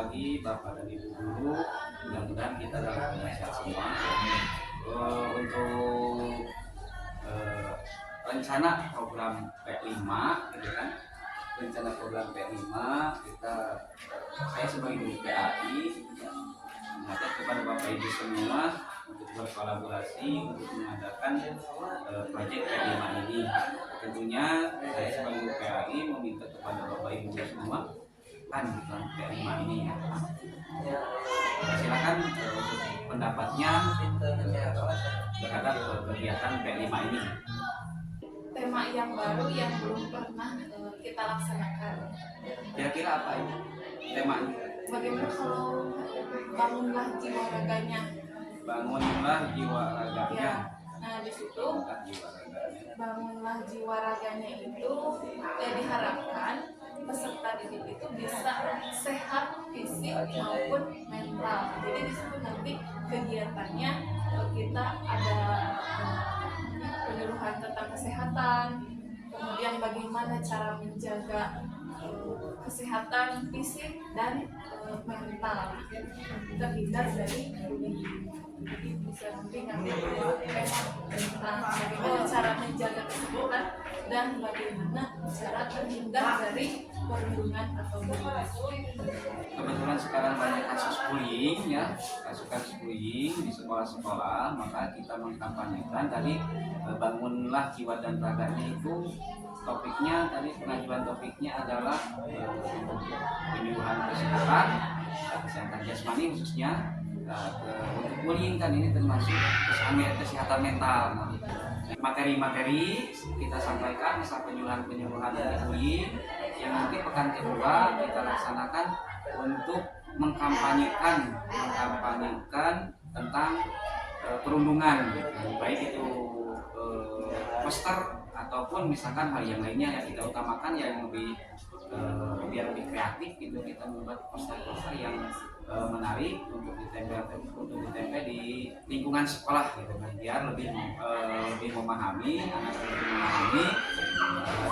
pagi Bapak dan Ibu guru. Mudah-mudahan kita dalam keadaan sehat semua. Untuk rencana program P5 gitu kan. Rencana program P5 saya sebagai guru PAI mengajak kepada Bapak Ibu semua untuk berkolaborasi untuk mengadakan proyek P5 ini. Tentunya saya sebagai guru PAI meminta kepada Bapak Ibu semua kan P5 ini ya. Silakan untuk pendapatnya terhadap kegiatan P5 ini. Tema yang baru yang belum pernah kita laksanakan. Kira-kira apa ini temanya? Bagaimana kalau bangunlah jiwa raganya? Bangunlah jiwa raganya. Ya. Nah di situ bangunlah jiwa raganya itu diharapkan peserta didik itu bisa sehat fisik maupun mental. Jadi di situ nanti kegiatannya kita ada penyuluhan tentang kesehatan, kemudian bagaimana cara menjaga kesehatan fisik dan mental terhindar dari bullying. Jadi bisa nanti tentang bagaimana cara menjaga kesehatan dan bagaimana cara terhindar dari perundungan atau bullying. Kebetulan sekarang banyak kasus bullying ya, kasus bullying di sekolah-sekolah, maka kita mengkampanyekan tadi bangunlah jiwa dan raganya itu topiknya tadi pengajuan topiknya adalah penyuluhan kesehatan jasmani khususnya untuk bullying kan ini termasuk kesehatan mental. Materi-materi kita sampaikan misal penyuluhan dari bullying yang nanti pekan kedua kita laksanakan untuk mengkampanyekan tentang perundungan baik itu poster ataupun misalkan hal yang lainnya yang kita utamakan yang biar lebih kreatif gitu, kita membuat poster-poster yang menarik untuk ditempel di lingkungan sekolah gitu kan, biar lebih memahami anak lebih memahami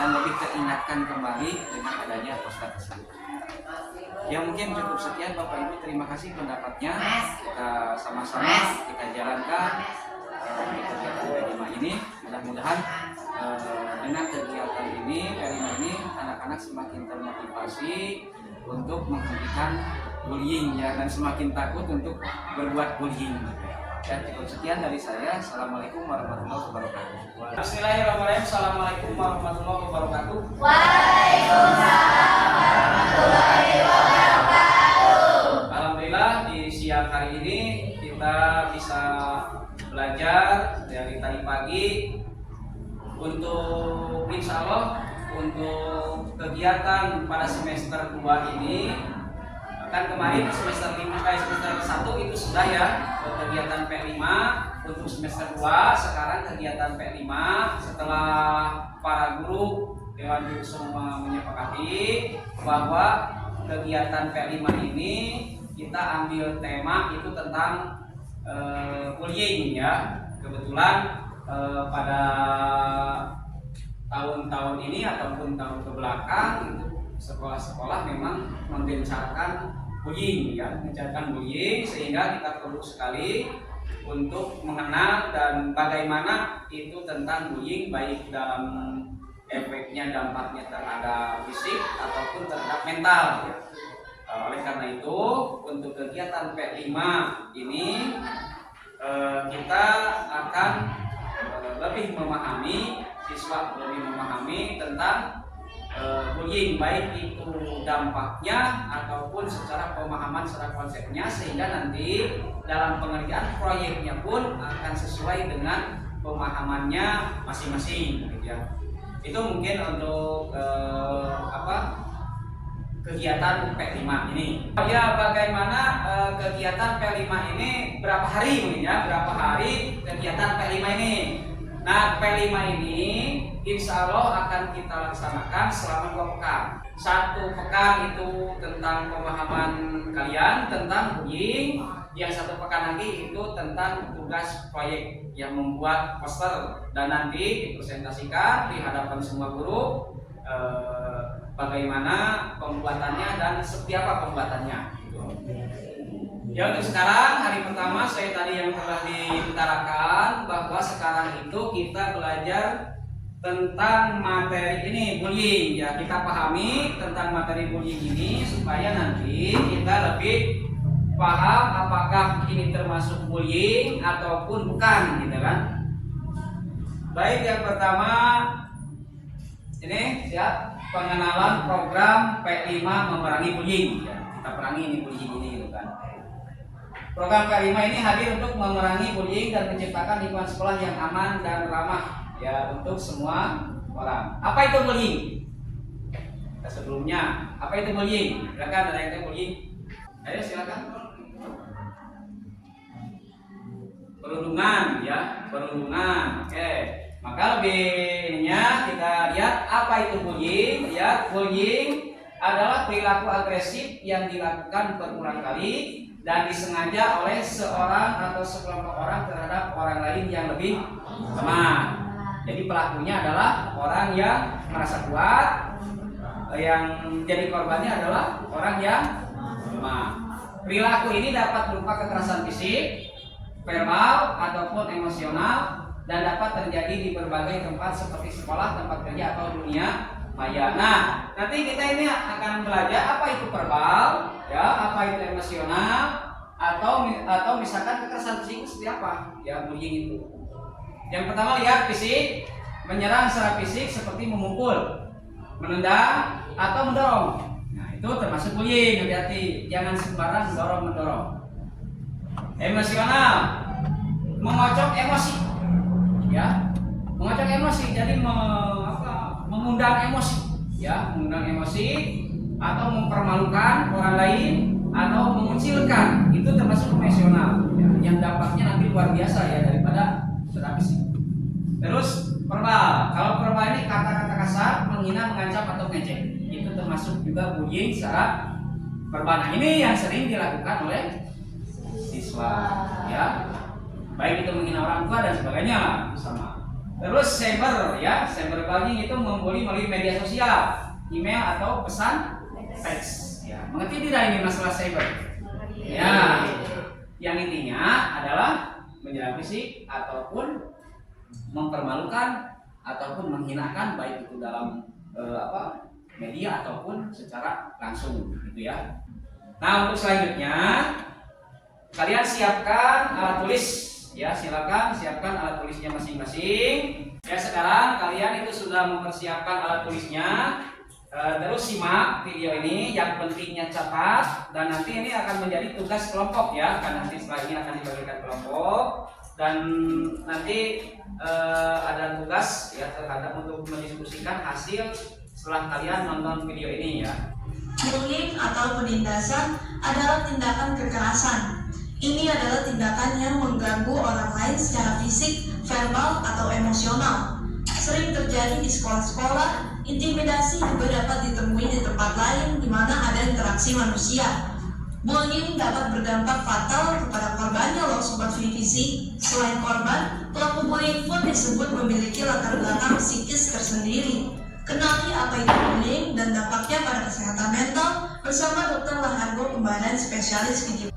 dan lebih teringatkan kembali dengan adanya poster tersebut. Ya mungkin cukup sekian Bapak Ibu, terima kasih pendapatnya. Kita sama-sama kita jalankan kegiatan P5 ini. Mudah-mudahan dengan kegiatan ini P5 ini anak-anak semakin termotivasi untuk menghentikan bullying ya, dan semakin takut untuk berbuat bullying. Dan cukup sekian dari saya. Assalamualaikum warahmatullahi wabarakatuh. Bismillahirrahmanirrahim. Assalamualaikum warahmatullahi wabarakatuh. Waalaikumsalam warahmatullahi wabarakatuh. Alhamdulillah di siang hari ini kita bisa belajar dari tadi pagi untuk insya Allah untuk kegiatan pada semester 2 ini. Kan kemarin semester 1 itu sudah ya kegiatan P5 untuk semester 2. Sekarang kegiatan P5 setelah para guru Dewan Guru semua menyepakati bahwa kegiatan P5 ini kita ambil tema itu tentang bullying ya. Kebetulan pada tahun-tahun ini ataupun tahun kebelakang itu sekolah-sekolah memang menggencarkan bullying ya, sehingga kita perlu sekali untuk mengenal dan bagaimana itu tentang bullying baik dalam efeknya, dampaknya terhadap fisik ataupun terhadap mental ya. Oleh karena itu untuk kegiatan P5 ini kita akan lebih memahami, siswa lebih memahami tentang bullying baik itu dampaknya ataupun secara pemahaman secara konsepnya, sehingga nanti dalam pengerjaan proyeknya pun akan sesuai dengan pemahamannya masing-masing gitu ya. Itu mungkin untuk kegiatan P5 ini. Ya bagaimana kegiatan P5 ini berapa hari mungkin ya, berapa hari kegiatan P5 ini. Nah P5 ini insya Allah akan kita laksanakan selama 2 pekan. 1 pekan itu tentang pemahaman kalian tentang bullying, yang 1 pekan lagi itu tentang tugas proyek yang membuat poster dan nanti dipresentasikan di hadapan semua guru bagaimana pembuatannya dan seperti apa pembuatannya. Ya, untuk sekarang hari pertama saya tadi yang telah diutarakan bahwa sekarang itu kita belajar tentang materi ini, bullying ya. Kita pahami tentang materi bullying ini supaya nanti kita lebih paham apakah ini termasuk bullying ataupun bukan, gitu kan. Baik, yang pertama ini ya, pengenalan program P5 memerangi bullying ya. Kita perangi ini bullying ini, gitu kan. Program P5 ini hadir untuk memerangi bullying dan menciptakan lingkungan sekolah yang aman dan ramah ya untuk semua orang. Apa itu bullying? Nah, sebelumnya, apa itu bullying? Silakan, ada yang tahu bullying? Ayo silakan. Perundungan ya, perundungan. Oke. Maka lebihnya kita lihat apa itu bullying ya. Bullying adalah perilaku agresif yang dilakukan berulang kali dan disengaja oleh seorang atau sekelompok orang terhadap orang lain yang lebih lemah. Jadi pelakunya adalah orang yang merasa kuat, yang jadi korbannya adalah orang yang lemah. Perilaku ini dapat berupa kekerasan fisik, verbal ataupun emosional, dan dapat terjadi di berbagai tempat seperti sekolah, tempat kerja atau dunia maya. Nah, nanti kita ini akan belajar apa itu verbal, ya, apa itu emosional, atau misalkan kekerasan fisik seperti apa, ya, bullying itu. Yang pertama lihat fisik, menyerang secara fisik seperti memukul, menendang, atau mendorong. Nah, itu termasuk bullying, hati-hati, jangan sembarang mendorong. Emosional, mengocok emosi, ya, mengocok emosi, jadi mengundang emosi, ya, mengundang emosi atau mempermalukan orang lain atau mengucilkan, itu termasuk emosional, ya, yang dampaknya nanti luar biasa ya daripada secara fisik. Terus verbal, kalau verbal ini kata-kata kasar, menghina, mengancam atau mengejek, itu termasuk juga bullying secara verbal. Nah, ini yang sering dilakukan oleh siswa, ya, baik itu menghina orang tua dan sebagainya sama. Terus cyber ya, cyberbullying itu membuli melalui media sosial, email atau pesan teks. Ya, mengerti tidak ini masalah cyber? Ya, yang intinya adalah menyerang fisik ataupun mempermalukan ataupun menghinakan, baik itu dalam media ataupun secara langsung, gitu ya. Nah, untuk selanjutnya kalian siapkan alat tulis. Ya, silakan siapkan alat tulisnya masing-masing. Ya, sekarang kalian itu sudah mempersiapkan alat tulisnya. Terus simak video ini, yang pentingnya catat, dan nanti ini akan menjadi tugas kelompok ya. Kan nanti setelah ini akan dibagikan kelompok, dan nanti ada tugas ya terhadap untuk mendiskusikan hasil setelah kalian nonton video ini ya. Bullying atau penindasan adalah tindakan kekerasan. Ini adalah tindakan yang mengganggu orang lain secara fisik, verbal, atau emosional. Sering terjadi di sekolah-sekolah. Intimidasi juga dapat ditemui di tempat lain di mana ada interaksi manusia. Bullying dapat berdampak fatal kepada korbannya loh Sobat Vivisi. Selain korban, pelaku bullying pun disebut memiliki latar belakang psikis tersendiri. Kenali apa itu bullying dan dampaknya pada kesehatan mental bersama Dr. Lahargo, Pembaharan Spesialis Video.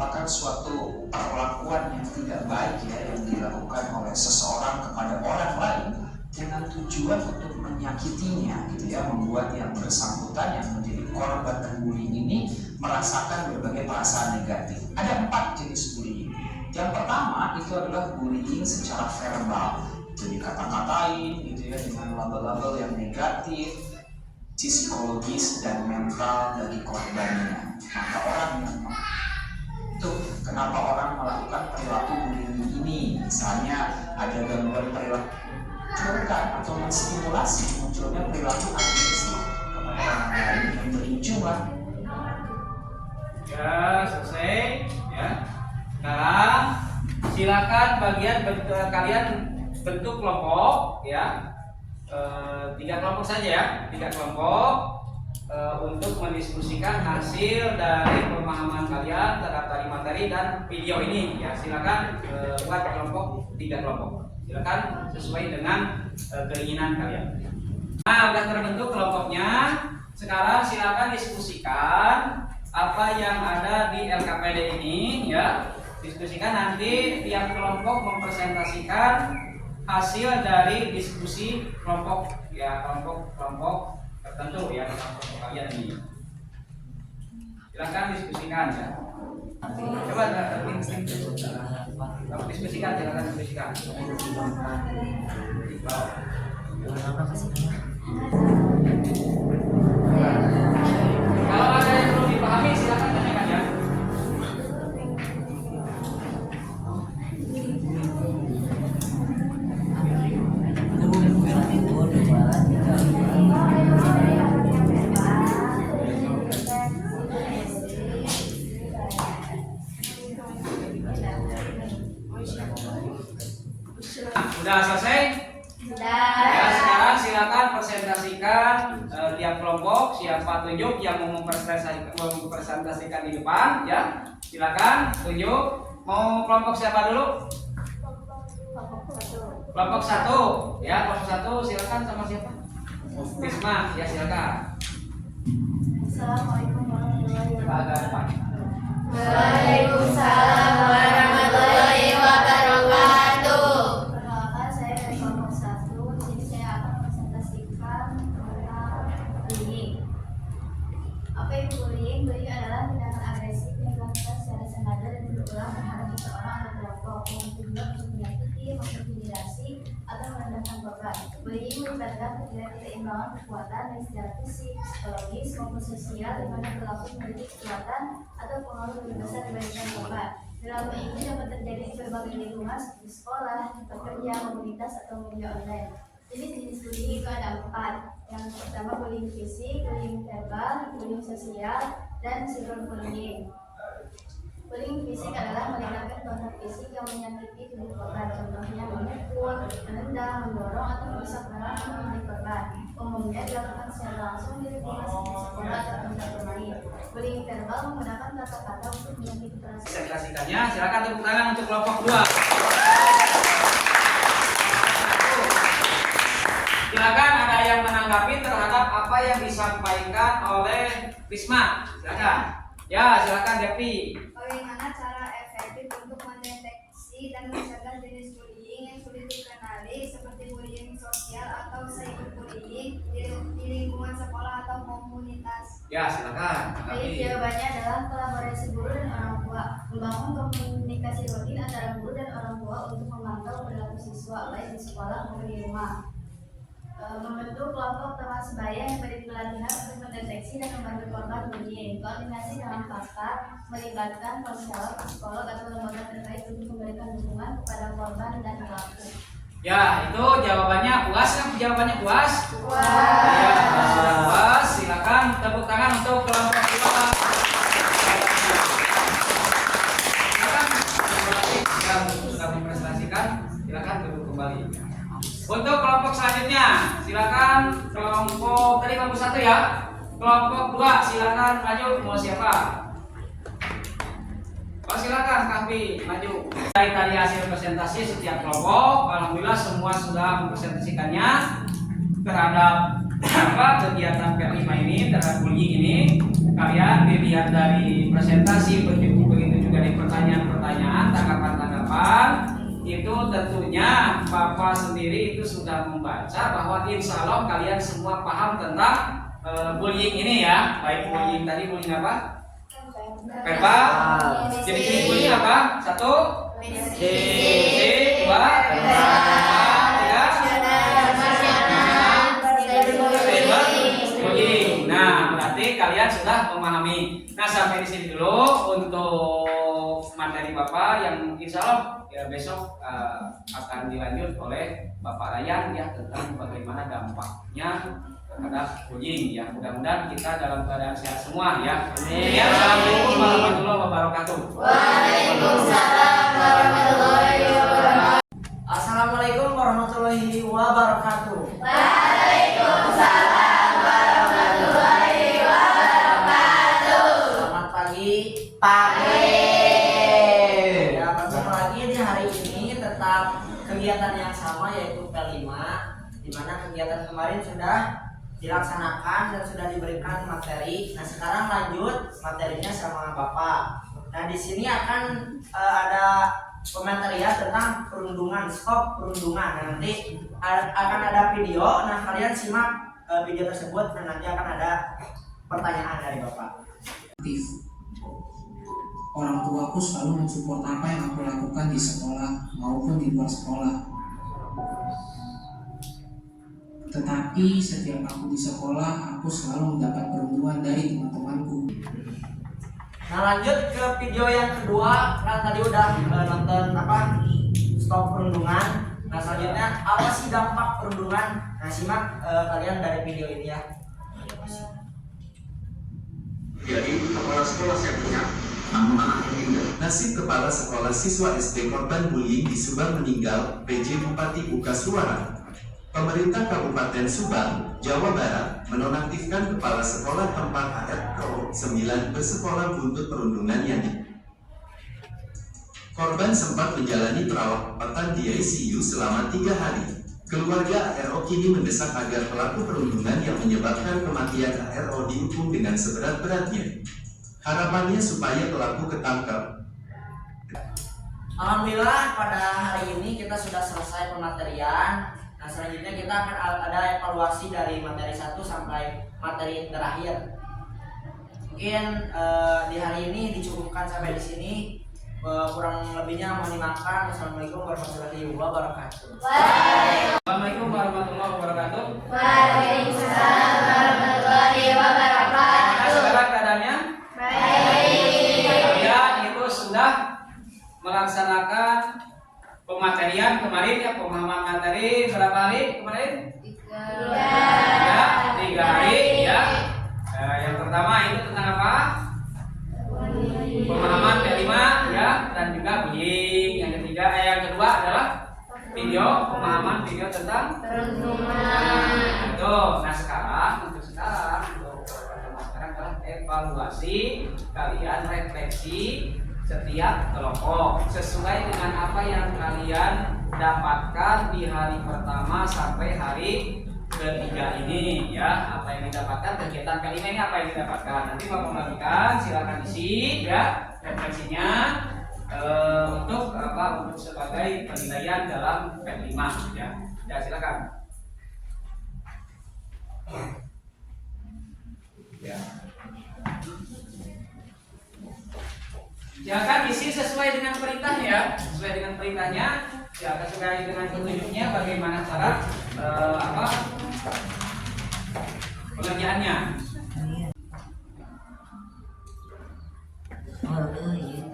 Bahkan suatu perlakuan yang tidak baik ya yang dilakukan oleh seseorang kepada orang lain dengan tujuan untuk menyakitinya, gitu ya, membuat yang bersangkutan yang menjadi korban bullying ini merasakan berbagai perasaan negatif. Ada 4 jenis bullying. Yang pertama itu adalah bullying secara verbal, jadi kata-katain, gitu ya, dengan label-label yang negatif, psikologis dan mental dari korbannya. Maka orang yang itu kenapa orang melakukan perilaku bullying ini, misalnya ada gangguan perilaku atau menstimulasi munculnya perilaku agresif kepada orang lain yang berujung ya. Selesai ya. Sekarang silakan kalian bentuk kelompok ya, 3 kelompok saja ya, 3 kelompok untuk mendiskusikan hasil dari pemahaman kalian terhadap tadi materi dan video ini ya. Silakan buat kelompok 3 kelompok. Silakan sesuai dengan keinginan kalian. Nah, udah terbentuk kelompoknya. Sekarang silakan diskusikan apa yang ada di LKPD ini ya. Diskusikan, nanti tiap kelompok mempresentasikan hasil dari diskusi kelompok ya, kelompok tertentu ya, kelompok kalian ini. Silakan diskusikan ya. Coba diskusikan, silakan diskusikan. Kalau ada yang perlu dipahami silakan tanyakan ya. Sudah selesai? Ya, sekarang silakan presentasikan tiap kelompok, siapa tunjuk yang mau mempresentasikan di depan ya. Silakan tunjuk. Mau kelompok siapa dulu? Kelompok 1 ya, kelompok 1 silakan sama siapa? Risma ya, silakan. Assalamualaikum warahmatullahi Coba agak depan. Waalaikumsalam warahmatullahi wabarakatuh. Perkenalkan, saya dari kelompok 1. Di sini saya akan mempresentasikan tentang bullying. Apa itu bullying? Bullying adalah tindakan agresif yang dilakukan secara sengaja dan berulang terhadap seseorang atau kelompok dengan tujuan untuk menyakiti, mengintimidasi, atau merendahkan korban. Bullying melibatkan ketidakseimbangan kekuatan baik secara fisik, psikologis, maupun sosial, di mana pelaku memiliki kekuatan atau pengaruh lebih besar dibandingkan korban. Perilaku ini dapat terjadi di berbagai lingkungan seperti sekolah, tempat kerja, komunitas, atau media online. Jenis-jenis bullying itu ada 4. Yang pertama bullying fisik, bullying verbal, bullying sosial, dan cyberbullying. Bullying fisik adalah melibatkan kontak fisik yang menyakiti tubuh korban, contohnya memukul, menendang, mendorong, atau merusak barang yang milik korban. Umumnya dilakukan secara langsung di lingkungan seperti sekolah atau tempat bermain. Bullying verbal menggunakan kata-kata untuk menyakiti perasaan. Presentasikannya, silakan tepuk tangan untuk kelompok 2. Silakan ada yang menanggapi terhadap apa yang disampaikan oleh Risma. Silakan. Ya, silakan Devi. Bagaimana cara efektif untuk mendeteksi dan mencegah jenis bullying yang sulit dikenali seperti bullying sosial atau cyberbullying di lingkungan sekolah atau komunitas? Ya, silakan. Jadi Tanggapi. jawabannya adalah kolaborasi guru dan orang tua, membangun komunikasi rutin antara guru dan orang tua untuk memantau perilaku siswa baik di sekolah maupun di rumah. Membentuk kelompok teman sebaya yang beri pelatihan untuk mendeteksi dan membantu korban bullying. Koordinasi dengan pakar melibatkan konselor, psikolog, atau lembaga terkait untuk memberikan dukungan kepada korban dan pelaku. Ya, itu jawabannya puas kan? Jawabannya puas? Puas. Ya, sudah puas. Silakan tepuk tangan untuk kelompok 2. Silakan yang sudah mempresentasikan, silakan duduk kembali. Untuk kelompok selanjutnya, silakan kelompok tadi kelompok 1 ya. Kelompok 2 silakan maju, mau siapa? Oh, silakan Kahfi maju. Dari tadi hasil presentasi setiap kelompok, alhamdulillah semua sudah mempresentasikannya terhadap apa kegiatan P5 ini, terhadap bullying ini. Kalian dilihat dari presentasi, begitu juga dari pertanyaan-pertanyaan, tanggapan-tanggapan. Itu tentunya Bapak sendiri itu sudah membaca bahwa insya Allah kalian semua paham tentang bullying ini ya. Baik bullying tadi, bullying apa? Verbal. Jenis bullying apa? 1 fisik, 2 ya. Bullying. Nah, berarti kalian sudah memahami. Nah, sampai di sini dulu untuk materi Bapak yang insya Allah ya besok akan dilanjut oleh Bapak Ryan ya tentang bagaimana dampaknya terhadap bullying ya. Mudah-mudahan kita dalam keadaan sehat semua ya. Ya, assalamualaikum warahmatullahi wabarakatuh. Waalaikumsalam warahmatullahi wabarakatuh. Assalamualaikum warahmatullahi wabarakatuh. Waalaikumsalam warahmatullahi wabarakatuh. Selamat pagi. Ya, bertemu lagi di hari ini tentang kegiatan yang sama yaitu P5. di mana kegiatan kemarin sudah dilaksanakan dan sudah diberikan materi. Nah, sekarang lanjut materinya sama Bapak. Nah, di sini akan ada komentariat tentang perundungan, stop perundungan. Nah, nanti akan ada video. Nah, kalian simak video tersebut dan nanti akan ada pertanyaan dari Bapak. Orang tuaku selalu mensupport apa yang aku lakukan di sekolah maupun di luar sekolah. Tetapi setiap aku di sekolah, aku selalu mendapat perundungan dari teman-temanku. Nah, lanjut ke video yang kedua. Kan tadi udah nonton stop perundungan. Nah, selanjutnya apa sih dampak perundungan? Nah, simak kalian dari video ini ya. Jadi kepala sekolah saya punya nasib kepala sekolah siswa SD korban bullying di Subang meninggal. PJ Bupati buka suara. Pemerintah Kabupaten Subang, Jawa Barat menonaktifkan kepala sekolah tempat ARO 9 bersekolah buntut perundungan yang korban sempat menjalani perawatan di ICU selama 3 hari. Keluarga ARO kini mendesak agar pelaku perundungan yang menyebabkan kematian ARO dihukum dengan seberat-beratnya. Harapannya supaya pelaku ketangkap. Alhamdulillah pada hari ini kita sudah selesai pematerian. Nah, selanjutnya kita akan ada evaluasi dari materi 1 sampai materi terakhir. Mungkin di hari ini dicukupkan sampai di sini. Kurang lebihnya mohon dimaafkan. Wassalamualaikum warahmatullahi wabarakatuh. Assalamualaikum warahmatullahi wabarakatuh. Waalaikumsalam warahmatullahi wabarakatuh. Sekarang keadaannya Baik. kalian itu sudah melaksanakan pematerian kemarin ya, pemahaman materi berapa hari kemarin? 3 hari ya. Yang pertama itu tentang apa? Pemahaman kelima ya, dan juga bullying. Yang kedua adalah video, pemahaman video tentang Perundungan. itu. Nah, sekarang adalah evaluasi kalian, refleksi setiap kelompok sesuai dengan apa yang kalian dapatkan di hari pertama sampai hari ketiga ini ya. Apa yang didapatkan, kegiatan kali ini apa yang didapatkan, nanti mau membagikan silakan isi ya refleksinya untuk sebagai penilaian dalam PET 5 ya. Ya, silakan ya. Silakan isi sesuai dengan perintahnya ya, sesuai dengan perintahnya ya, sesuai dengan petunjuknya bagaimana cara pengerjaannya. Oh, iya.